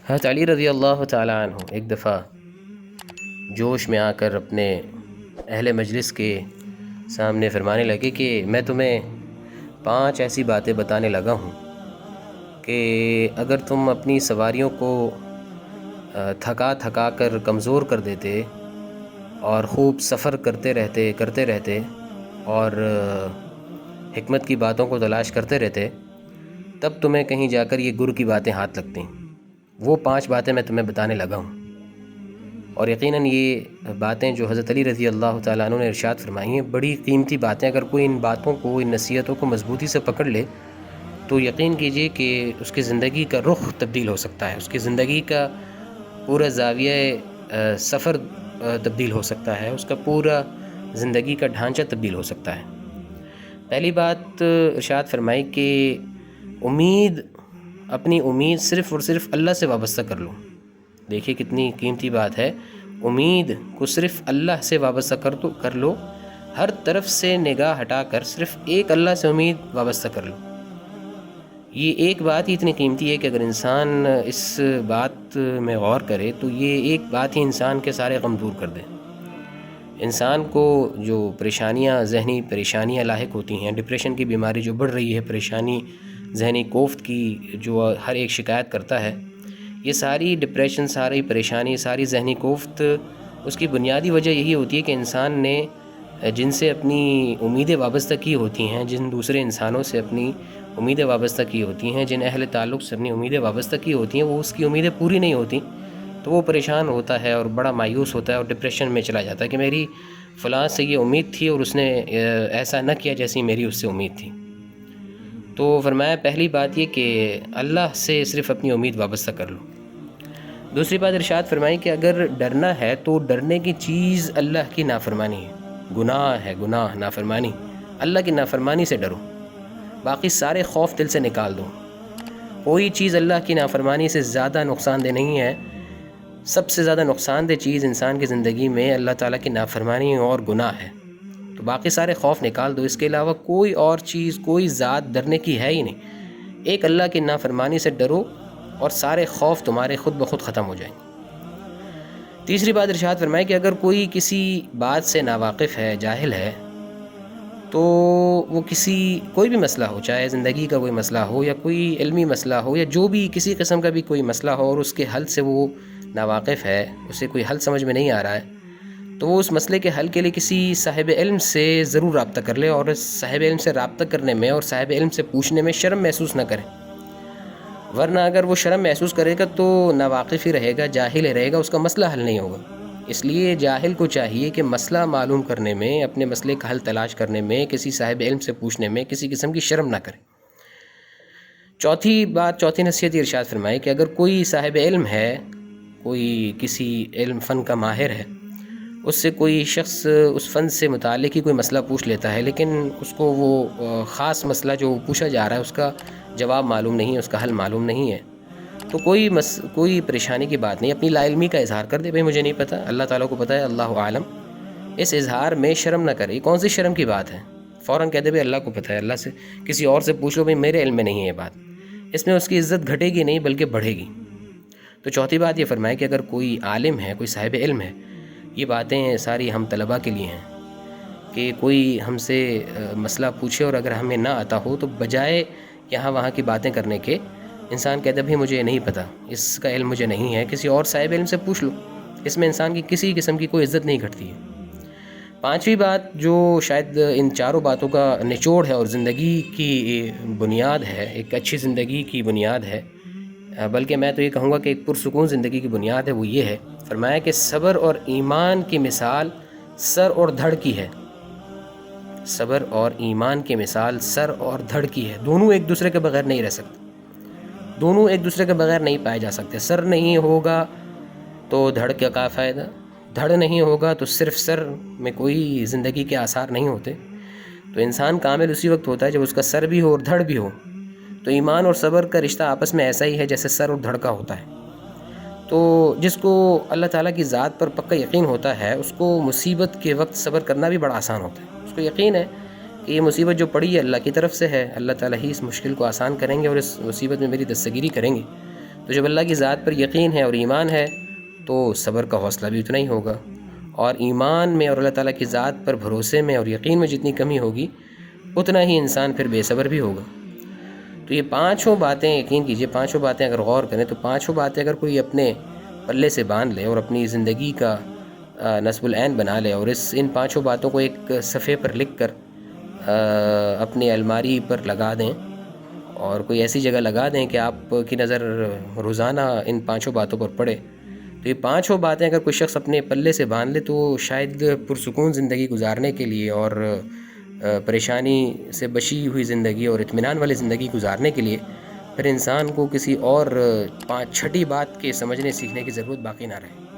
حضرت علی رضی اللہ تعالیٰ عنہ ایک دفعہ جوش میں آ کر اپنے اہل مجلس کے سامنے فرمانے لگے کہ میں تمہیں 5 ایسی باتیں بتانے لگا ہوں کہ اگر تم اپنی سواریوں کو تھکا کر کمزور کر دیتے اور خوب سفر کرتے رہتے اور حکمت کی باتوں کو تلاش کرتے رہتے تب تمہیں کہیں جا کر یہ گر کی باتیں ہاتھ لگتیں۔ وہ 5 باتیں میں تمہیں بتانے لگا ہوں، اور یقیناً یہ باتیں جو حضرت علی رضی اللہ تعالیٰ عنہ نے ارشاد فرمائی ہیں بڑی قیمتی باتیں۔ اگر کوئی ان باتوں کو، ان نصیحتوں کو مضبوطی سے پکڑ لے تو یقین کیجئے کہ اس کی زندگی کا رخ تبدیل ہو سکتا ہے، اس کی زندگی کا پورا زاویہ سفر تبدیل ہو سکتا ہے، اس کا پورا زندگی کا ڈھانچہ تبدیل ہو سکتا ہے۔ پہلی بات ارشاد فرمائی کہ اپنی امید صرف اور صرف اللہ سے وابستہ کر لو۔ دیکھیے کتنی قیمتی بات ہے، امید کو صرف اللہ سے وابستہ کر لو، ہر طرف سے نگاہ ہٹا کر صرف ایک اللہ سے امید وابستہ کر لو۔ یہ ایک بات ہی اتنی قیمتی ہے کہ اگر انسان اس بات میں غور کرے تو یہ ایک بات ہی انسان کے سارے غم دور کر دے۔ انسان کو جو ذہنی پریشانیاں لاحق ہوتی ہیں، ڈپریشن کی بیماری جو بڑھ رہی ہے، پریشانی ذہنی کوفت کی جو ہر ایک شکایت کرتا ہے، یہ ساری ڈپریشن، ساری پریشانی، ساری ذہنی کوفت، اس کی بنیادی وجہ یہی ہوتی ہے کہ انسان نے جن سے اپنی امیدیں وابستہ کی ہوتی ہیں، جن دوسرے انسانوں سے اپنی امیدیں وابستہ کی ہوتی ہیں، جن اہل تعلق سے اپنی امیدیں وابستہ کی ہوتی ہیں، وہ اس کی امیدیں پوری نہیں ہوتی تو وہ پریشان ہوتا ہے اور بڑا مایوس ہوتا ہے اور ڈپریشن میں چلا جاتا ہے کہ میری فلاں سے یہ امید تھی اور اس نے ایسا نہ کیا جیسی میری اس سے امید تھی۔ تو فرمایا پہلی بات یہ کہ اللہ سے صرف اپنی امید وابستہ کر لو۔ دوسری بات ارشاد فرمائی کہ اگر ڈرنا ہے تو ڈرنے کی چیز اللہ کی نافرمانی ہے، گناہ ہے، نافرمانی، اللہ کی نافرمانی سے ڈرو، باقی سارے خوف دل سے نکال دو۔ کوئی چیز اللہ کی نافرمانی سے زیادہ نقصان دہ نہیں ہے۔ سب سے زیادہ نقصان دہ چیز انسان کی زندگی میں اللہ تعالیٰ کی نافرمانی اور گناہ ہے، تو باقی سارے خوف نکال دو۔ اس کے علاوہ کوئی اور چیز، کوئی ذات ڈرنے کی ہے ہی نہیں۔ ایک اللہ کی نافرمانی سے ڈرو اور سارے خوف تمہارے خود بخود ختم ہو جائیں گے۔ تیسری بات ارشاد فرمائے کہ اگر کوئی کسی بات سے ناواقف ہے، جاہل ہے، تو وہ کوئی بھی مسئلہ ہو، چاہے زندگی کا کوئی مسئلہ ہو یا کوئی علمی مسئلہ ہو یا جو بھی کسی قسم کا بھی کوئی مسئلہ ہو اور اس کے حل سے وہ ناواقف ہے، اسے کوئی حل سمجھ میں نہیں آ رہا ہے، تو وہ اس مسئلے کے حل کے لیے کسی صاحب علم سے ضرور رابطہ کر لے، اور اس صاحب علم سے رابطہ کرنے میں اور صاحب علم سے پوچھنے میں شرم محسوس نہ کرے، ورنہ اگر وہ شرم محسوس کرے گا تو ناواقف ہی رہے گا، جاہل ہی رہے گا، اس کا مسئلہ حل نہیں ہوگا۔ اس لیے جاہل کو چاہیے کہ مسئلہ معلوم کرنے میں، اپنے مسئلے کا حل تلاش کرنے میں کسی صاحب علم سے پوچھنے میں کسی قسم کی شرم نہ کرے۔ چوتھی نصیحت ارشاد فرمائے کہ اگر کوئی صاحب علم ہے، کوئی کسی علم فن کا ماہر ہے، اس سے کوئی شخص اس فن سے متعلق ہی کوئی مسئلہ پوچھ لیتا ہے، لیکن اس کو وہ خاص مسئلہ جو پوچھا جا رہا ہے اس کا جواب معلوم نہیں ہے، اس کا حل معلوم نہیں ہے، تو کوئی پریشانی کی بات نہیں، اپنی لا علمی کا اظہار کر دے، بھئی مجھے نہیں پتہ، اللہ تعالیٰ کو پتہ ہے، اللہ عالم۔ اس اظہار میں شرم نہ کرے۔ یہ کون سی شرم کی بات ہے؟ فوراً کہہ دے بھئی اللہ کو پتہ ہے، اللہ سے کسی اور سے پوچھ لو، بھئی میرے علم میں نہیں ہے یہ بات۔ اس میں اس کی عزت گھٹے گی نہیں بلکہ بڑھے گی۔ تو چوتھی بات یہ فرمائے کہ اگر کوئی عالم ہے، کوئی صاحب علم ہے، یہ باتیں ساری ہم طلباء کے لیے ہیں کہ کوئی ہم سے مسئلہ پوچھے اور اگر ہمیں نہ آتا ہو تو بجائے یہاں وہاں کی باتیں کرنے کے انسان کہتا ہے بھئی مجھے نہیں پتہ، اس کا علم مجھے نہیں ہے، کسی اور صاحب علم سے پوچھ لو۔ اس میں انسان کی کسی قسم کی کوئی عزت نہیں گھٹتی ہے۔ 5ویں بات جو شاید ان چاروں باتوں کا نچوڑ ہے اور زندگی کی بنیاد ہے، ایک اچھی زندگی کی بنیاد ہے، بلکہ میں تو یہ کہوں گا کہ ایک پرسکون زندگی کی بنیاد ہے، وہ یہ ہے، فرمایا کہ صبر اور ایمان کی مثال سر اور دھڑ کی ہے۔ صبر اور ایمان کی مثال سر اور دھڑ کی ہے، دونوں ایک دوسرے کے بغیر نہیں رہ سکتے، دونوں ایک دوسرے کے بغیر نہیں پائے جا سکتے۔ سر نہیں ہوگا تو دھڑ کا فائدہ، دھڑ نہیں ہوگا تو صرف سر میں کوئی زندگی کے آثار نہیں ہوتے۔ تو انسان کامل اسی وقت ہوتا ہے جب اس کا سر بھی ہو اور دھڑ بھی ہو۔ تو ایمان اور صبر کا رشتہ آپس میں ایسا ہی ہے جیسے سر اور دھڑ کا ہوتا ہے۔ تو جس کو اللہ تعالیٰ کی ذات پر پکا یقین ہوتا ہے، اس کو مصیبت کے وقت صبر کرنا بھی بڑا آسان ہوتا ہے۔ اس کو یقین ہے کہ یہ مصیبت جو پڑی ہے اللہ کی طرف سے ہے، اللہ تعالیٰ ہی اس مشکل کو آسان کریں گے اور اس مصیبت میں میری دستگیری کریں گے۔ تو جب اللہ کی ذات پر یقین ہے اور ایمان ہے تو صبر کا حوصلہ بھی اتنا ہی ہوگا، اور ایمان میں اور اللہ تعالیٰ کی ذات پر بھروسے میں اور یقین میں جتنی کمی ہوگی اتنا ہی انسان پھر بے صبر بھی ہوگا۔ تو یہ پانچوں باتیں یقین کیجئے، پانچوں باتیں اگر غور کریں تو پانچوں باتیں اگر کوئی اپنے پلے سے باندھ لے اور اپنی زندگی کا نصب العین بنا لے، اور ان پانچوں باتوں کو ایک صفحے پر لکھ کر اپنی الماری پر لگا دیں اور کوئی ایسی جگہ لگا دیں کہ آپ کی نظر روزانہ ان پانچوں باتوں پر پڑے، تو یہ پانچوں باتیں اگر کوئی شخص اپنے پلے سے باندھ لے تو شاید پرسکون زندگی گزارنے کے لیے اور پریشانی سے بچی ہوئی زندگی اور اطمینان والی زندگی گزارنے کے لیے پھر انسان کو کسی اور چھٹی بات کے سمجھنے سیکھنے کی ضرورت باقی نہ رہے۔